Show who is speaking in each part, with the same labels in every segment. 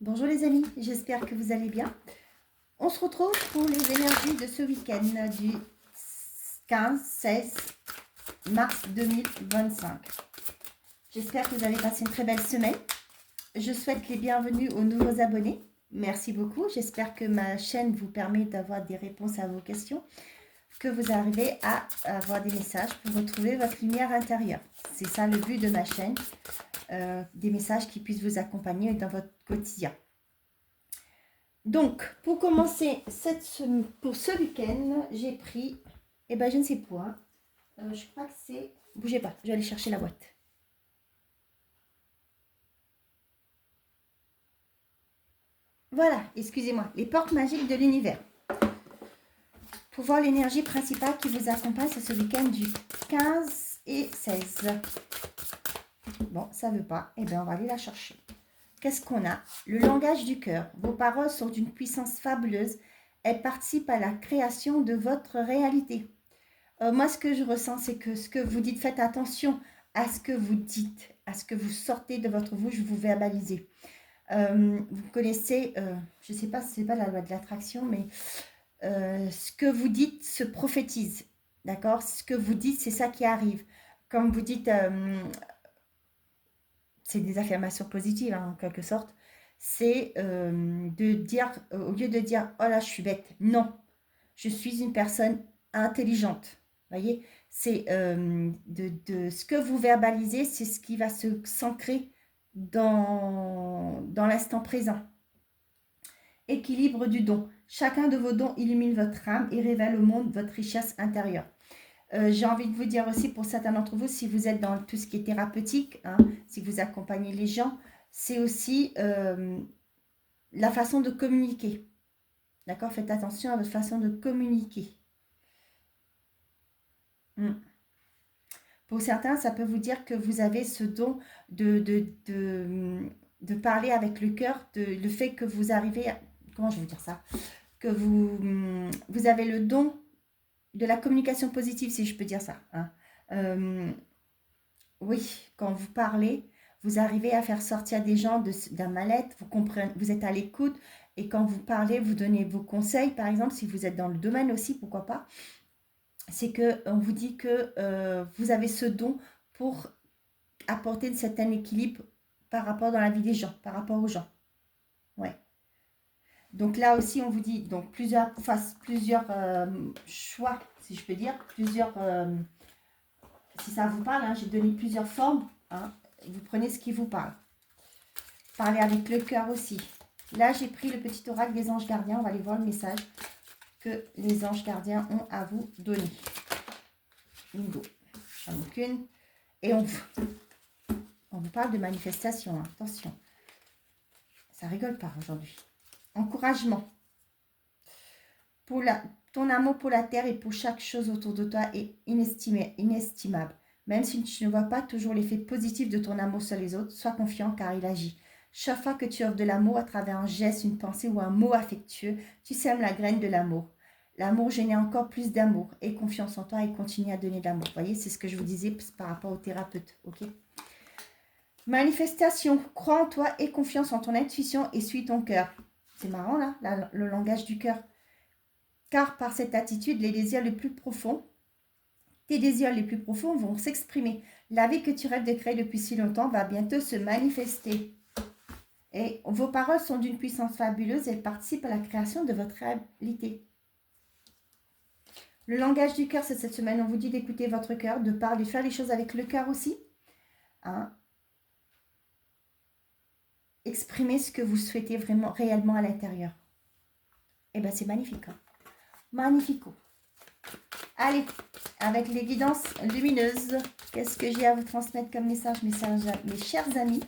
Speaker 1: Bonjour les amis, j'espère que vous allez bien. On se retrouve pour les énergies de ce week-end du 15-16 mars 2025. J'espère que vous avez passé une très belle semaine. Je souhaite les bienvenus aux nouveaux abonnés. Merci beaucoup. J'espère que ma chaîne vous permet d'avoir des réponses à vos questions, que vous arrivez à avoir des messages pour retrouver votre lumière intérieure. C'est ça le but de ma chaîne, des messages qui puissent vous accompagner dans votre quotidien. Donc, pour commencer pour ce week-end, j'ai pris, je ne sais pas, je crois que c'est, bougez pas, je vais aller chercher la boîte. Voilà, excusez-moi, les portes magiques de l'univers. Pour voir l'énergie principale qui vous accompagne ce week-end du 15 et 16. Bon, ça ne veut pas, on va aller la chercher. Qu'est-ce qu'on a? Le langage du cœur. Vos paroles sont d'une puissance fabuleuse. Elles participent à la création de votre réalité. Moi, ce que je ressens, c'est que ce que vous dites, faites attention à ce que vous dites, à ce que vous sortez de votre bouche, vous verbalisez. Vous connaissez, je ne sais pas si ce n'est pas la loi de l'attraction, mais ce que vous dites se prophétise. D'accord? Ce que vous dites, c'est ça qui arrive. Comme vous dites, c'est des affirmations positives, en quelque sorte. C'est de dire, au lieu de dire « Oh là, je suis bête », non, je suis une personne intelligente. Voyez, c'est de ce que vous verbalisez, c'est ce qui va s'ancrer dans l'instant présent. Équilibre du don. Chacun de vos dons illumine votre âme et révèle au monde votre richesse intérieure. J'ai envie de vous dire aussi, pour certains d'entre vous, si vous êtes dans tout ce qui est thérapeutique, si vous accompagnez les gens, c'est aussi la façon de communiquer. D'accord? Faites attention à votre façon de communiquer. Pour certains, ça peut vous dire que vous avez ce don de parler avec le cœur, le fait que vous arrivez à, comment je vais vous dire ça, que vous avez le don de la communication positive, si je peux dire ça. Oui, quand vous parlez, vous arrivez à faire sortir des gens d'un mal-être, vous comprenez, vous êtes à l'écoute, et quand vous parlez, vous donnez vos conseils, par exemple, si vous êtes dans le domaine aussi, pourquoi pas. C'est qu'on vous dit que vous avez ce don pour apporter un certain équilibre par rapport dans la vie des gens, par rapport aux gens. Ouais. Donc là aussi, on vous dit donc plusieurs choix, si je peux dire, si ça vous parle, j'ai donné plusieurs formes. Vous prenez ce qui vous parle. Parlez avec le cœur aussi. Là, j'ai pris le petit oracle des anges gardiens. On va aller voir le message que les anges gardiens ont à vous donner. Bingo. J'en ai qu'une. Et on vous parle de manifestation. Attention. Ça rigole pas aujourd'hui. Encouragement. Ton amour pour la terre et pour chaque chose autour de toi est inestimable. Même si tu ne vois pas toujours l'effet positif de ton amour sur les autres, sois confiant car il agit. Chaque fois que tu offres de l'amour à travers un geste, une pensée ou un mot affectueux, tu sèmes la graine de l'amour. L'amour génère encore plus d'amour. Aie confiance en toi et continue à donner de l'amour. Vous voyez, c'est ce que je vous disais par rapport au thérapeute. Ok. Manifestation. Crois en toi, aie confiance en ton intuition et suis ton cœur. C'est marrant là, le langage du cœur. Car par cette attitude, tes désirs les plus profonds vont s'exprimer. La vie que tu rêves de créer depuis si longtemps va bientôt se manifester. Et vos paroles sont d'une puissance fabuleuse, elles participent à la création de votre réalité. Le langage du cœur, c'est cette semaine, on vous dit d'écouter votre cœur, de parler, de faire les choses avec le cœur aussi. Exprimez ce que vous souhaitez vraiment, réellement à l'intérieur. Et bien, c'est magnifique. Magnifico. Allez, avec les guidances lumineuses, qu'est-ce que j'ai à vous transmettre comme message, mes chers amis,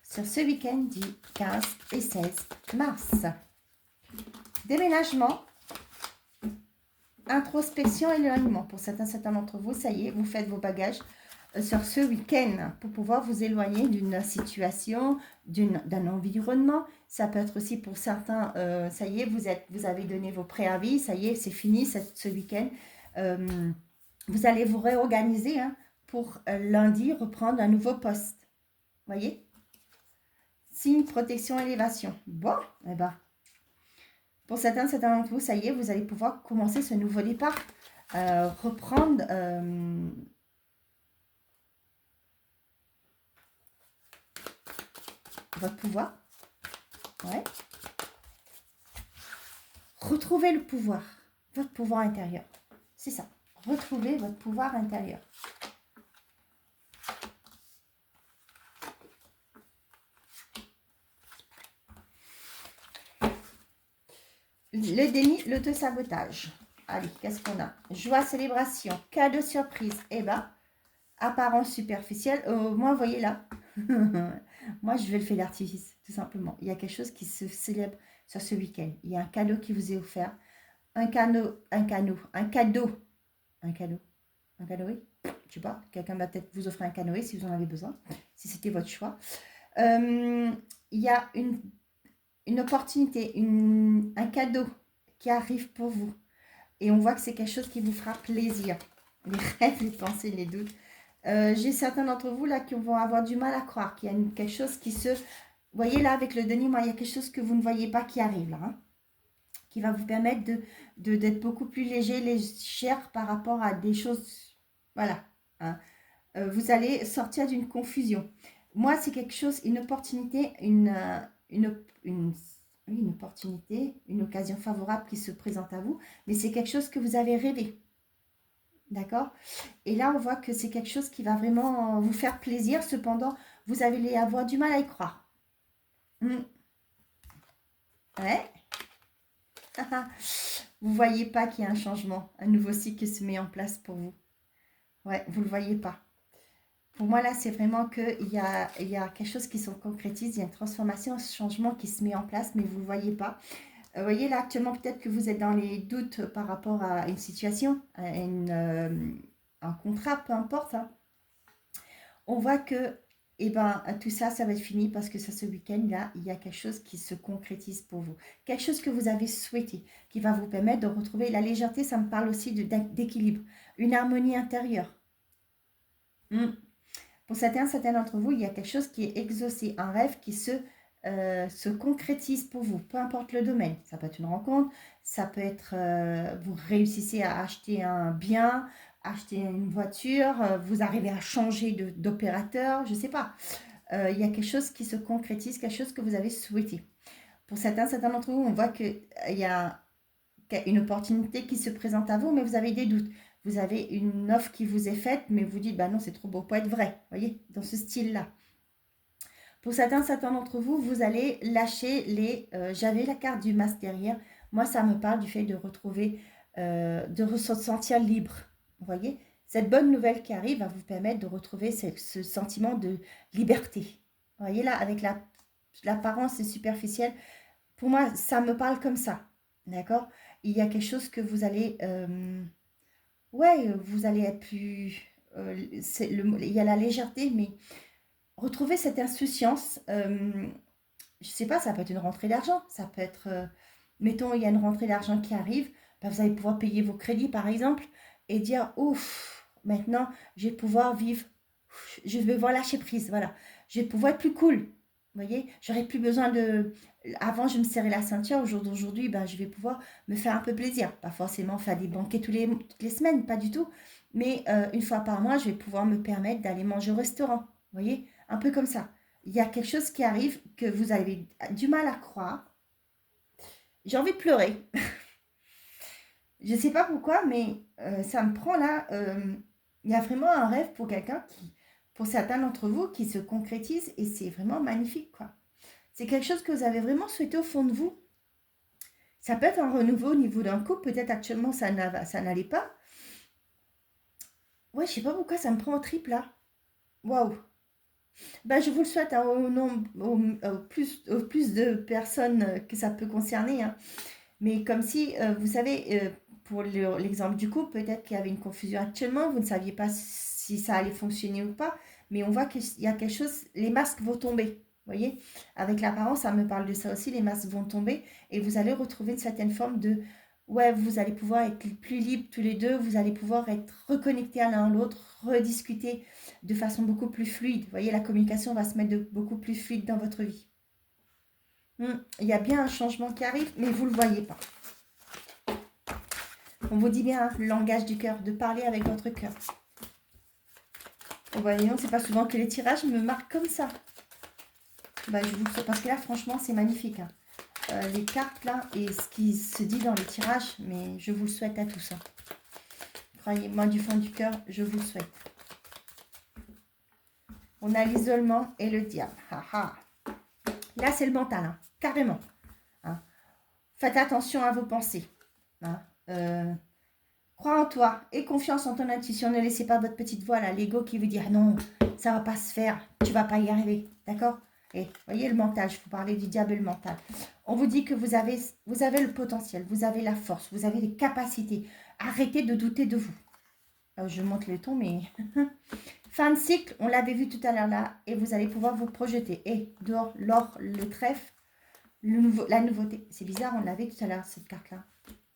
Speaker 1: sur ce week-end du 15 et 16 mars. Déménagement, introspection et éloignement. Pour certains d'entre vous, ça y est, vous faites vos bagages sur ce week-end pour pouvoir vous éloigner d'une situation, d'un environnement. Ça peut être aussi pour certains, ça y est, vous avez donné vos préavis, ça y est, c'est fini ce week-end. Vous allez vous réorganiser pour lundi reprendre un nouveau poste. Voyez, signe, protection, élévation. Bon, eh ben, pour certains d'entre vous, ça y est, vous allez pouvoir commencer ce nouveau départ, reprendre votre pouvoir. Ouais. Retrouvez le pouvoir, votre pouvoir intérieur. C'est ça. Retrouvez votre pouvoir intérieur. Le déni, l'auto-sabotage. Allez, qu'est-ce qu'on a? Joie, célébration, cadeau, surprise. Eh ben, apparence superficielle. Moi, vous voyez là. Moi, je vais le faire d'artifice, tout simplement. Il y a quelque chose qui se célèbre sur ce week-end. Il y a un cadeau qui vous est offert. Un cadeau, oui. Je sais pas, quelqu'un va peut-être vous offrir un canoë si vous en avez besoin, si c'était votre choix. Il y a une opportunité, un cadeau qui arrive pour vous. Et on voit que c'est quelque chose qui vous fera plaisir. Les rêves, les pensées, les doutes. J'ai certains d'entre vous là qui vont avoir du mal à croire qu'il y a quelque chose qui se... Vous voyez là avec le déni, moi il y a quelque chose que vous ne voyez pas qui arrive là. Hein, qui va vous permettre d'être beaucoup plus léger, légère par rapport à des choses... Voilà. Hein. Vous allez sortir d'une confusion. Moi c'est quelque chose, une opportunité, une opportunité, une occasion favorable qui se présente à vous, mais c'est quelque chose que vous avez rêvé. D'accord? Et là, on voit que c'est quelque chose qui va vraiment vous faire plaisir. Cependant, vous allez avoir du mal à y croire. Ouais. Vous ne voyez pas qu'il y a un changement, un nouveau cycle qui se met en place pour vous. Ouais, vous ne le voyez pas. Pour moi, là, c'est vraiment qu'il y a quelque chose qui se concrétise, il y a une transformation, un changement qui se met en place, mais vous ne le voyez pas. Vous voyez, là, actuellement, peut-être que vous êtes dans les doutes par rapport à une situation, à un contrat, peu importe. Hein. On voit que tout ça, ça va être fini parce que ça, ce week-end-là, il y a quelque chose qui se concrétise pour vous. Quelque chose que vous avez souhaité, qui va vous permettre de retrouver la légèreté. Ça me parle aussi d'équilibre, une harmonie intérieure. Pour certains d'entre vous, il y a quelque chose qui est exaucé, un rêve qui se concrétise pour vous, peu importe le domaine. Ça peut être une rencontre, ça peut être vous réussissez à acheter un bien, acheter une voiture, vous arrivez à changer d'opérateur, je ne sais pas. Il y a quelque chose qui se concrétise, quelque chose que vous avez souhaité. Pour certains d'entre vous, on voit qu'il y a une opportunité qui se présente à vous, mais vous avez des doutes. Vous avez une offre qui vous est faite, mais vous dites, bah non, c'est trop beau pour être vrai. Vous voyez, dans ce style-là. Pour certains d'entre vous, vous allez lâcher les... J'avais la carte du masque derrière. Moi, ça me parle du fait de retrouver, de se sentir libre. Vous voyez, cette bonne nouvelle qui arrive va vous permettre de retrouver ce sentiment de liberté. Vous voyez là, avec l'apparence superficielle, pour moi, ça me parle comme ça. D'accord? Il y a quelque chose que vous allez... vous allez être plus... il y a la légèreté, mais retrouver cette insouciance, je sais pas, ça peut être une rentrée d'argent, ça peut être... mettons, il y a une rentrée d'argent qui arrive, vous allez pouvoir payer vos crédits, par exemple, et dire, ouf, maintenant, je vais pouvoir vivre, je vais pouvoir lâcher prise, voilà. Je vais pouvoir être plus cool, vous voyez, j'aurai plus besoin de... Avant, je me serrais la ceinture. Au jour d'aujourd'hui, je vais pouvoir me faire un peu plaisir. Pas forcément faire des banquets toutes les semaines, pas du tout. Mais une fois par mois, je vais pouvoir me permettre d'aller manger au restaurant. Vous voyez, un peu comme ça. Il y a quelque chose qui arrive que vous avez du mal à croire. J'ai envie de pleurer. Je ne sais pas pourquoi, mais ça me prend là. Il y a vraiment un rêve pour quelqu'un pour certains d'entre vous, qui se concrétise et c'est vraiment magnifique, quoi. C'est quelque chose que vous avez vraiment souhaité au fond de vous. Ça peut être un renouveau au niveau d'un couple. Peut-être actuellement, ça n'allait pas. Ouais, je sais pas pourquoi ça me prend au triple là. Waouh. Je vous le souhaite hein, au plus de personnes que ça peut concerner. Hein. Mais comme si, vous savez, pour l'exemple du couple, peut-être qu'il y avait une confusion actuellement. Vous ne saviez pas si ça allait fonctionner ou pas. Mais on voit qu'il y a quelque chose. Les masques vont tomber. Vous voyez, avec l'apparence, ça me parle de ça aussi, les masques vont tomber et vous allez retrouver une certaine forme de... Ouais, vous allez pouvoir être plus libres tous les deux, vous allez pouvoir être reconnectés à l'un à l'autre, rediscuter de façon beaucoup plus fluide. Vous voyez, la communication va se mettre beaucoup plus fluide dans votre vie. Il y a bien un changement qui arrive, mais vous ne le voyez pas. On vous dit bien, hein, le langage du cœur, de parler avec votre cœur. Vous voyez, non, c'est pas souvent que les tirages me marquent comme ça. Bah, parce que là, franchement, c'est magnifique. Hein. Les cartes, là, et ce qui se dit dans les tirages, mais je vous le souhaite à tous. Hein. Croyez-moi du fond du cœur, je vous le souhaite. On a l'isolement et le diable. Ha, ha. Là, c'est le mental, hein, carrément. Hein. Faites attention à vos pensées. Hein. Crois en toi et confiance en ton intuition. Ne laissez pas votre petite voix, là, l'ego qui vous dit ah non, ça va pas se faire, tu vas pas y arriver. D'accord? Et voyez le mental, je vous parlais du diable et le mental. On vous dit que vous avez le potentiel, vous avez la force, vous avez les capacités. Arrêtez de douter de vous. Je monte le ton, mais... Fin de cycle, on l'avait vu tout à l'heure là, et vous allez pouvoir vous projeter. Et dehors, l'or, le trèfle, la nouveauté. C'est bizarre, on l'avait tout à l'heure, cette carte-là.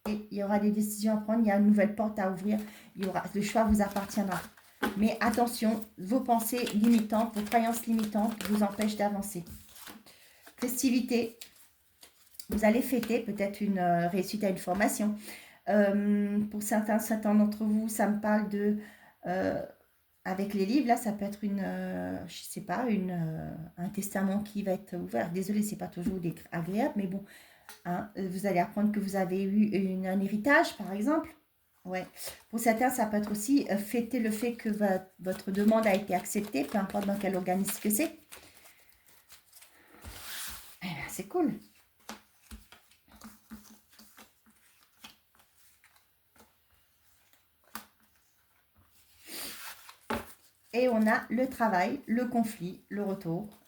Speaker 1: Et il y aura des décisions à prendre, il y a une nouvelle porte à ouvrir, le choix vous appartiendra. Mais attention, vos pensées limitantes, vos croyances limitantes vous empêchent d'avancer. Festivité, vous allez fêter peut-être une réussite à une formation. Pour certains d'entre vous, ça me parle de... avec les livres, là, ça peut être je sais pas, un testament qui va être ouvert. Désolée, c'est pas toujours agréable, mais bon, hein, vous allez apprendre que vous avez eu un héritage, par exemple. Ouais. Pour certains, ça peut être aussi fêter le fait que votre demande a été acceptée, peu importe dans quel organisme que c'est. Eh ben, c'est cool. Et on a le travail, le conflit, le retour.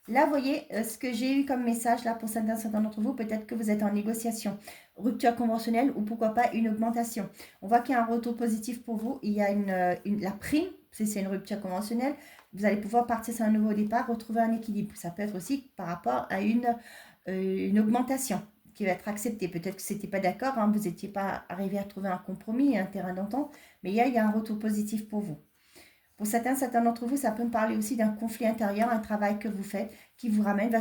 Speaker 1: Là, vous voyez, ce que j'ai eu comme message, là, pour certains d'entre vous, peut-être que vous êtes en négociation, rupture conventionnelle ou pourquoi pas une augmentation. On voit qu'il y a un retour positif pour vous. Il y a la prime, si c'est une rupture conventionnelle, vous allez pouvoir partir sur un nouveau départ, retrouver un équilibre. Ça peut être aussi par rapport à une augmentation qui va être acceptée. Peut-être que ce n'était pas d'accord, hein, vous n'étiez pas arrivé à trouver un compromis, un terrain d'entente, mais il y a un retour positif pour vous. Pour certains d'entre vous, ça peut me parler aussi d'un conflit intérieur, un travail que vous faites qui vous ramène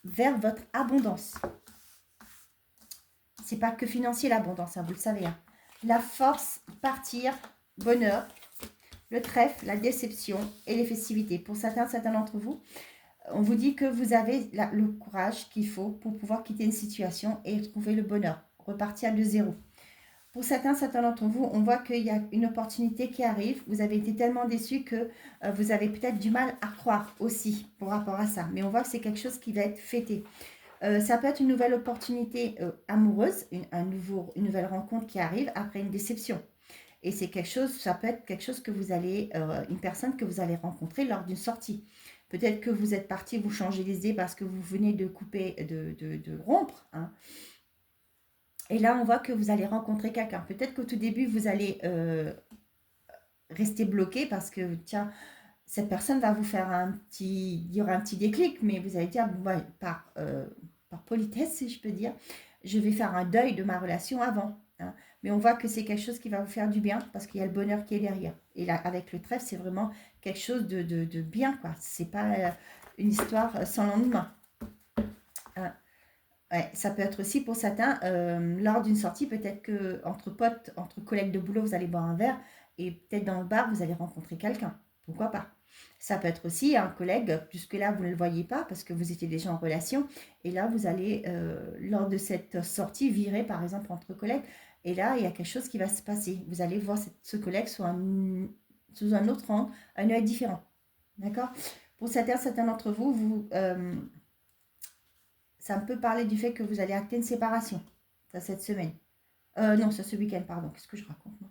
Speaker 1: vers votre abondance. C'est pas que financier l'abondance, hein, vous le savez. Hein. La force, partir, bonheur, le trèfle, la déception et les festivités. Pour certains d'entre vous, on vous dit que vous avez le courage qu'il faut pour pouvoir quitter une situation et trouver le bonheur, repartir de zéro. Pour certains d'entre vous, on voit qu'il y a une opportunité qui arrive. Vous avez été tellement déçus que vous avez peut-être du mal à croire aussi par rapport à ça. Mais on voit que c'est quelque chose qui va être fêté. Ça peut être une nouvelle opportunité amoureuse, une nouvelle rencontre qui arrive après une déception. Et c'est ça peut être quelque chose que vous allez, une personne que vous allez rencontrer lors d'une sortie. Peut-être que vous êtes parti, vous changez les idées parce que vous venez de couper, de rompre, hein. Et là, on voit que vous allez rencontrer quelqu'un. Peut-être qu'au tout début, vous allez rester bloqué parce que, tiens, cette personne va vous faire il y aura un petit déclic, mais vous allez dire, bon, par politesse, si je peux dire, je vais faire un deuil de ma relation avant. Hein. Mais on voit que c'est quelque chose qui va vous faire du bien parce qu'il y a le bonheur qui est derrière. Et là, avec le trèfle, c'est vraiment quelque chose de bien, quoi. C'est pas une histoire sans lendemain. Hein. Ouais, ça peut être aussi pour certains, lors d'une sortie, peut-être que entre potes, entre collègues de boulot, vous allez boire un verre et peut-être dans le bar, vous allez rencontrer quelqu'un. Pourquoi pas? Ça peut être aussi un collègue, jusque-là, vous ne le voyez pas parce que vous étiez déjà en relation. Et là, vous allez, lors de cette sortie, virer, par exemple, entre collègues. Et là, il y a quelque chose qui va se passer. Vous allez voir ce collègue sous un autre angle, un œil différent. D'accord? Pour certains d'entre vous, ça me peut parler du fait que vous allez acter une séparation. Ça, cette semaine. Non, ça, ce week-end, pardon. Qu'est-ce que je raconte, moi?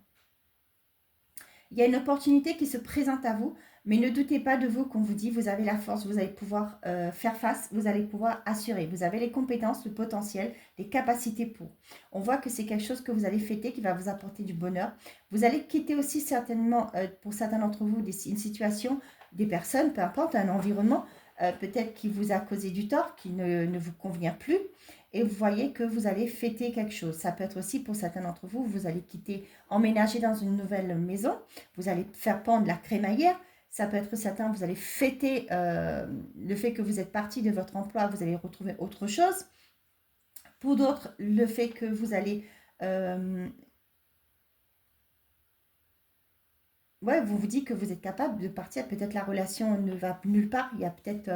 Speaker 1: Il y a une opportunité qui se présente à vous, mais ne doutez pas de vous qu'on vous dit, vous avez la force, vous allez pouvoir faire face, vous allez pouvoir assurer. Vous avez les compétences, le potentiel, les capacités pour. On voit que c'est quelque chose que vous allez fêter, qui va vous apporter du bonheur. Vous allez quitter aussi certainement, pour certains d'entre vous, une situation, des personnes, peu importe, un environnement, peut-être qui vous a causé du tort, qui ne vous convient plus. Et vous voyez que vous allez fêter quelque chose. Ça peut être aussi pour certains d'entre vous, vous allez emménager dans une nouvelle maison. Vous allez faire pendre la crémaillère. Ça peut être certains, vous allez fêter le fait que vous êtes parti de votre emploi, vous allez retrouver autre chose. Pour d'autres, le fait que vous allez... ouais, vous vous dites que vous êtes capable de partir. Peut-être la relation ne va nulle part. Il y a peut-être...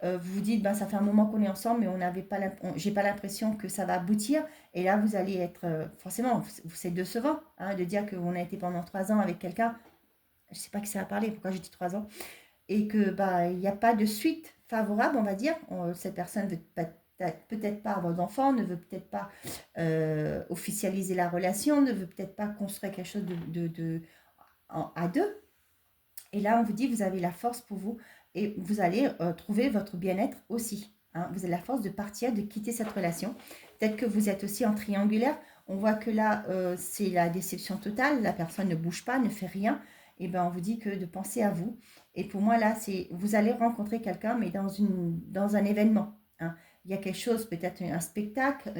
Speaker 1: vous vous dites, ben, ça fait un moment qu'on est ensemble, mais on n'avait pas j'ai pas l'impression que ça va aboutir. Et là, vous allez être... forcément, c'est décevant hein, de dire qu'on a été pendant 3 ans avec quelqu'un. Je ne sais pas qui ça va parler, pourquoi j'ai dit 3 ans. Et que bah, il n'y a pas de suite favorable, on va dire. Cette personne veut peut-être pas avoir d'enfant, ne veut peut-être pas officialiser la relation, ne veut peut-être pas construire quelque chose à deux. Et là, on vous dit, vous avez la force pour vous et vous allez trouver votre bien-être aussi. Hein. Vous avez la force de partir, de quitter cette relation. Peut-être que vous êtes aussi en triangulaire. On voit que là, c'est la déception totale. La personne ne bouge pas, ne fait rien. Et bien, on vous dit que de penser à vous. Et pour moi, là, c'est vous allez rencontrer quelqu'un, mais dans un événement. Hein. Il y a quelque chose, peut-être un spectacle,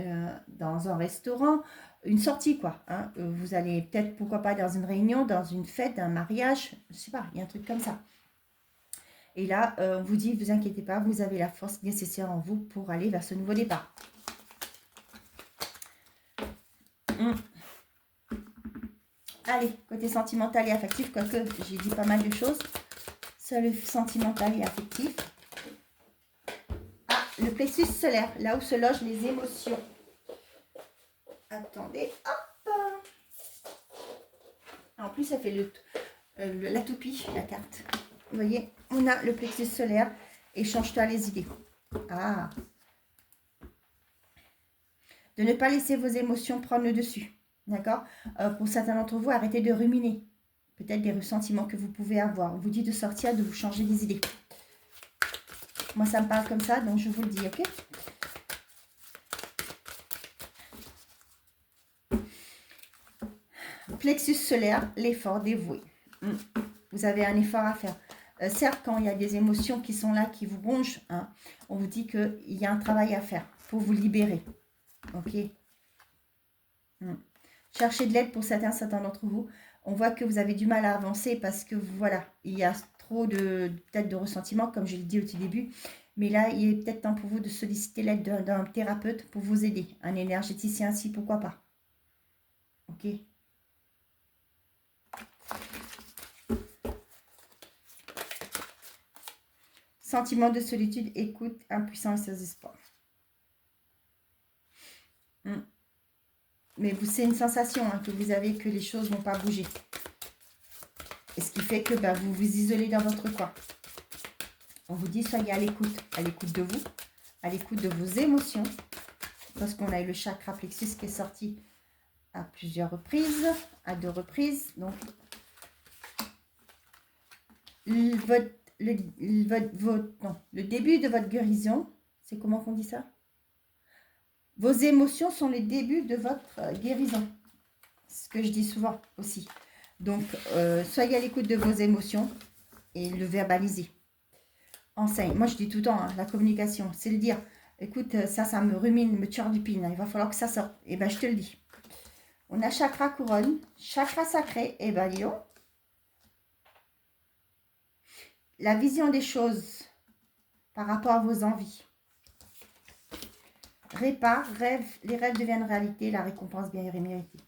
Speaker 1: dans un restaurant, une sortie, quoi. Hein. Vous allez peut-être, pourquoi pas, dans une réunion, dans une fête, un mariage, je sais pas, il y a un truc comme ça. Et là, on vous dit, vous inquiétez pas, vous avez la force nécessaire en vous pour aller vers ce nouveau départ. Allez, côté sentimental et affectif, quoique j'ai dit pas mal de choses. Sur le sentimental et affectif. Ah, le plexus solaire, là où se logent les émotions. Attendez, hop. En plus, ça fait la toupie, la carte. Vous voyez, on a le plexus solaire et change-toi les idées. Ah. De ne pas laisser vos émotions prendre le dessus. D'accord. Pour certains d'entre vous, arrêtez de ruminer. Peut-être des ressentiments que vous pouvez avoir. On vous dit de sortir, de vous changer les idées. Moi, ça me parle comme ça, donc je vous le dis, ok? Plexus solaire, l'effort dévoué. Vous avez un effort à faire. Certes, quand il y a des émotions qui sont là, qui vous rongent, hein, on vous dit qu'il y a un travail à faire pour vous libérer. Ok. Cherchez de l'aide pour certains d'entre vous. On voit que vous avez du mal à avancer parce que, voilà, il y a trop peut-être de ressentiment, comme je l'ai dit au tout début. Mais là, il est peut-être temps pour vous de solliciter l'aide d'un thérapeute pour vous aider. Un énergéticien, si, pourquoi pas. Ok. Sentiment de solitude, écoute, impuissance et désespoir. Mais c'est une sensation hein, que vous avez que les choses ne vont pas bouger. Et ce qui fait que bah, vous vous isolez dans votre coin. On vous dit, soyez à l'écoute de vous, à l'écoute de vos émotions. Parce qu'on a eu le chakra plexus qui est sorti à plusieurs reprises, à 2 reprises. Donc, le début de votre guérison, c'est comment qu'on dit ça? Vos émotions sont les débuts de votre guérison. C'est ce que je dis souvent aussi. Donc, soyez à l'écoute de vos émotions et le verbaliser. Enseigne. Moi, je dis tout le temps, hein, la communication, c'est le dire. Écoute, ça me rumine, me turlupine. Il va falloir que ça sorte. Et bien, je te le dis. On a chakra couronne, chakra sacré. Et bien, dis donc. La vision des choses par rapport à vos envies. Répare, rêve, les rêves deviennent réalité, la récompense bien méritée.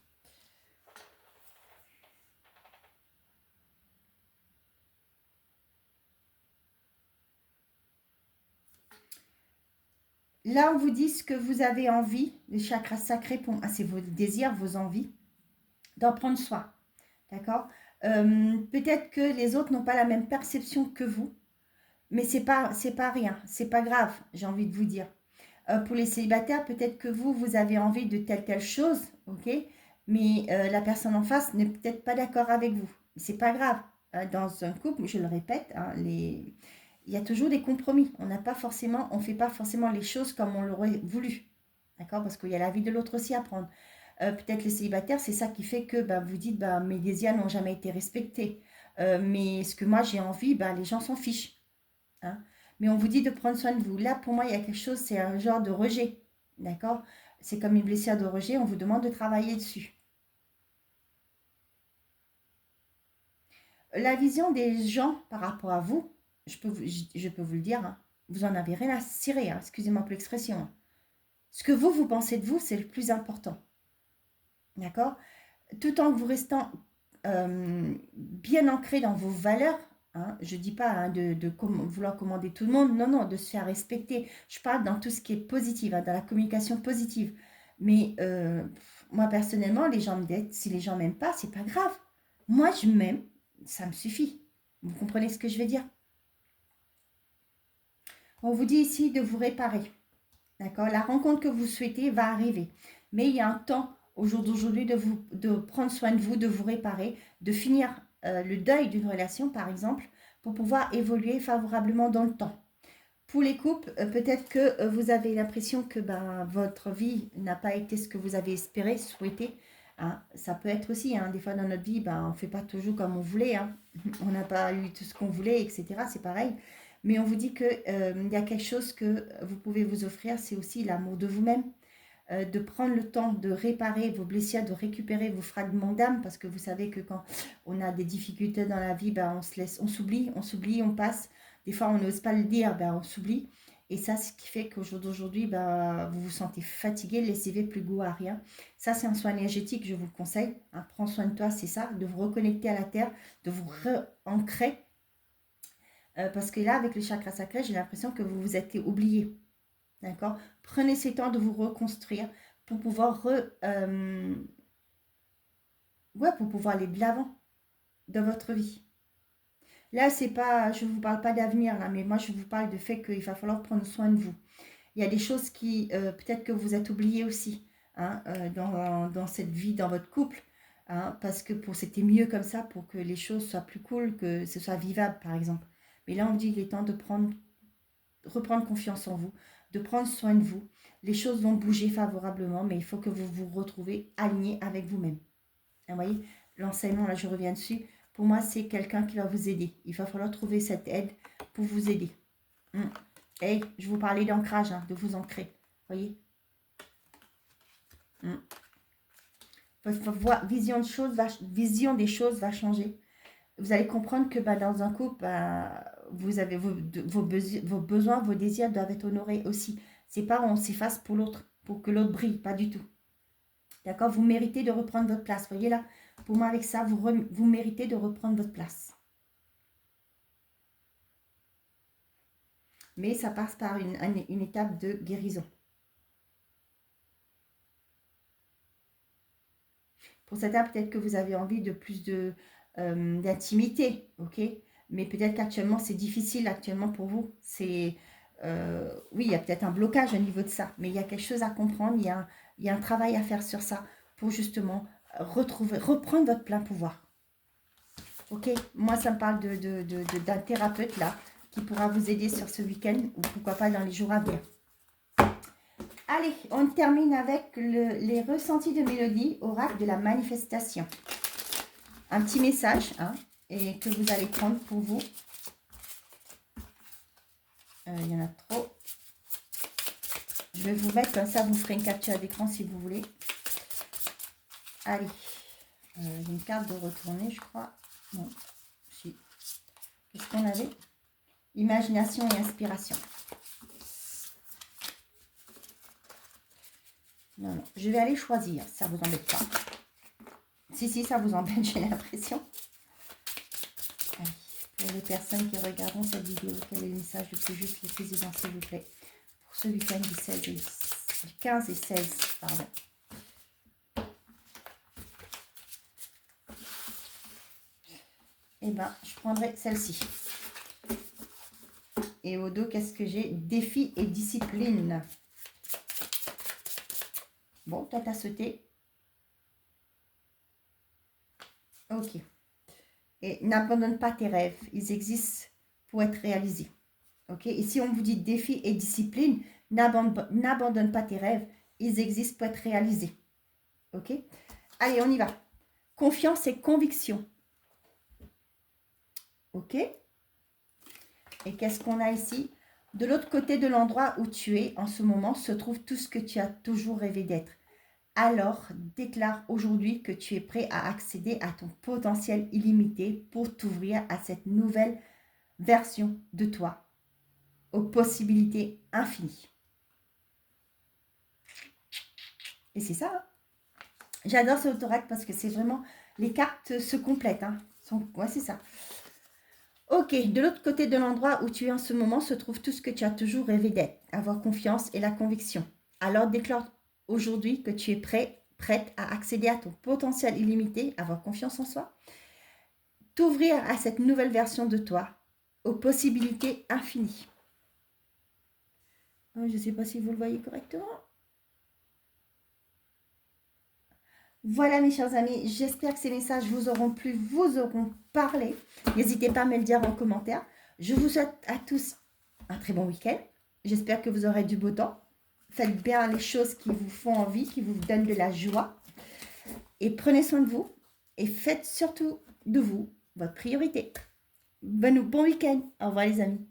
Speaker 1: Là, on vous dit ce que vous avez envie, les chakras sacrés, c'est vos désirs, vos envies, d'en prendre soin. D'accord. Peut-être que les autres n'ont pas la même perception que vous, mais c'est pas rien, c'est pas grave, j'ai envie de vous dire. Pour les célibataires, peut-être que vous avez envie de telle chose, ok, mais la personne en face n'est peut-être pas d'accord avec vous. C'est pas grave. Dans un couple, je le répète, hein, il y a toujours des compromis. On ne fait pas forcément les choses comme on l'aurait voulu, d'accord, parce qu'il y a la vie de l'autre aussi à prendre. Peut-être les célibataires, c'est ça qui fait que vous dites, mes désirs n'ont jamais été respectés. Mais ce que moi j'ai envie, les gens s'en fichent. Hein. Mais on vous dit de prendre soin de vous. Là, pour moi, il y a quelque chose, c'est un genre de rejet. D'accord? C'est comme une blessure de rejet, on vous demande de travailler dessus. La vision des gens par rapport à vous, je peux vous le dire, hein, vous en avez rien à cirer, hein, excusez-moi pour l'expression. Hein. Ce que vous pensez de vous, c'est le plus important. D'accord? Tout en vous restant bien ancré dans vos valeurs, hein, je ne dis pas hein, de vouloir commander tout le monde, non, non, de se faire respecter. Je parle dans tout ce qui est positif, hein, dans la communication positive. Mais moi, personnellement, les gens me disent, si les gens ne m'aiment pas, c'est pas grave. Moi, je m'aime, ça me suffit. Vous comprenez ce que je veux dire? On vous dit ici de vous réparer. D'accord? La rencontre que vous souhaitez va arriver. Mais il y a un temps, au jour d'aujourd'hui, de prendre soin de vous, de vous réparer, de finir le deuil d'une relation, par exemple, pour pouvoir évoluer favorablement dans le temps. Pour les couples, peut-être que vous avez l'impression que votre vie n'a pas été ce que vous avez espéré, souhaité. Hein. Ça peut être aussi, hein, des fois dans notre vie, on ne fait pas toujours comme on voulait. Hein. On n'a pas eu tout ce qu'on voulait, etc. C'est pareil. Mais on vous dit qu'il y a quelque chose que vous pouvez vous offrir, c'est aussi l'amour de vous-même. De prendre le temps de réparer vos blessures, de récupérer vos fragments d'âme, parce que vous savez que quand on a des difficultés dans la vie, on se laisse, on s'oublie, on passe. Des fois, on n'ose pas le dire, on s'oublie. Et ça, ce qui fait qu'au jour d'aujourd'hui, vous vous sentez fatigué, laissez plus goût à rien. Ça, c'est un soin énergétique, je vous le conseille. Hein, prends soin de toi, c'est ça, de vous reconnecter à la terre, de vous re-ancrer. Parce que là, avec le chakra sacré, j'ai l'impression que vous vous êtes oublié. D'accord? Prenez ces temps de vous reconstruire pour pouvoir, pour pouvoir aller de l'avant dans votre vie. Là, c'est pas, je ne vous parle pas d'avenir, là, mais moi, je vous parle du fait qu'il va falloir prendre soin de vous. Il y a des choses qui, peut-être que vous êtes oubliés aussi, hein, dans cette vie, dans votre couple, hein, parce que c'était mieux comme ça pour que les choses soient plus cool, que ce soit vivable, par exemple. Mais là, on dit qu'il est temps de reprendre confiance en vous, de prendre soin de vous. Les choses vont bouger favorablement, mais il faut que vous vous retrouvez aligné avec vous-même. Vous voyez, l'enseignement, là, je reviens dessus. Pour moi, c'est quelqu'un qui va vous aider. Il va falloir trouver cette aide pour vous aider. Et je vous parlais d'ancrage, hein, de vous ancrer. Vous voyez, votre vision des choses va changer. Vous allez comprendre que dans un couple, vous avez vos besoins, vos désirs doivent être honorés aussi. C'est pas on s'efface pour l'autre, pour que l'autre brille, pas du tout. D'accord? Vous méritez de reprendre votre place. Voyez là, pour moi avec ça, vous méritez de reprendre votre place. Mais ça passe par une étape de guérison. Pour certains, peut-être que vous avez envie de plus d'intimité, ok? Mais peut-être qu'actuellement, c'est difficile actuellement pour vous. Oui, il y a peut-être un blocage au niveau de ça, mais il y a quelque chose à comprendre, il y a un travail à faire sur ça pour justement reprendre votre plein pouvoir. Ok? Moi, ça me parle d'un thérapeute là, qui pourra vous aider sur ce week-end, ou pourquoi pas dans les jours à venir. Allez, on termine avec les ressentis de Mélodie, oracle de la manifestation. Un petit message, hein, et que vous allez prendre pour vous. Il y en a trop. Je vais vous mettre comme ça, vous ferez une capture d'écran si vous voulez. Allez, j'ai une carte de retourner, je crois. Non, si. Qu'est-ce qu'on avait? Imagination et inspiration. Non, non, je vais aller choisir, ça vous embête pas. Si, ça vous embête, j'ai l'impression. Allez, pour les personnes qui regarderont cette vidéo, quel est le message le plus juste, le plus évident, s'il vous plaît, pour ce week-end du 15 et 16, pardon. Eh bien, je prendrai celle-ci. Et au dos, qu'est-ce que j'ai? Défi et discipline. Bon, toi, tu as sauté. Ok. Et n'abandonne pas tes rêves. Ils existent pour être réalisés. Ok. Et si on vous dit défi et discipline, n'abandonne pas tes rêves. Ils existent pour être réalisés. Ok. Allez, on y va. Confiance et conviction. Ok. Et qu'est-ce qu'on a ici? De l'autre côté de l'endroit où tu es en ce moment se trouve tout ce que tu as toujours rêvé d'être. alors déclare aujourd'hui que tu es prêt à accéder à ton potentiel illimité pour t'ouvrir à cette nouvelle version de toi, aux possibilités infinies. Et c'est ça, hein. J'adore ce autoracle parce que c'est vraiment, les cartes se complètent, hein. Ouais, c'est ça. Ok, de l'autre côté de l'endroit où tu es en ce moment se trouve tout ce que tu as toujours rêvé d'être, avoir confiance et la conviction. Alors déclare aujourd'hui que tu es prête à accéder à ton potentiel illimité, avoir confiance en soi, t'ouvrir à cette nouvelle version de toi, aux possibilités infinies. Je ne sais pas si vous le voyez correctement. Voilà mes chers amis, j'espère que ces messages vous auront plu, vous auront parlé. N'hésitez pas à me le dire en commentaire. Je vous souhaite à tous un très bon week-end. J'espère que vous aurez du beau temps. Faites bien les choses qui vous font envie, qui vous donnent de la joie. Et prenez soin de vous. Et faites surtout de vous votre priorité. Bon week-end. Au revoir les amis.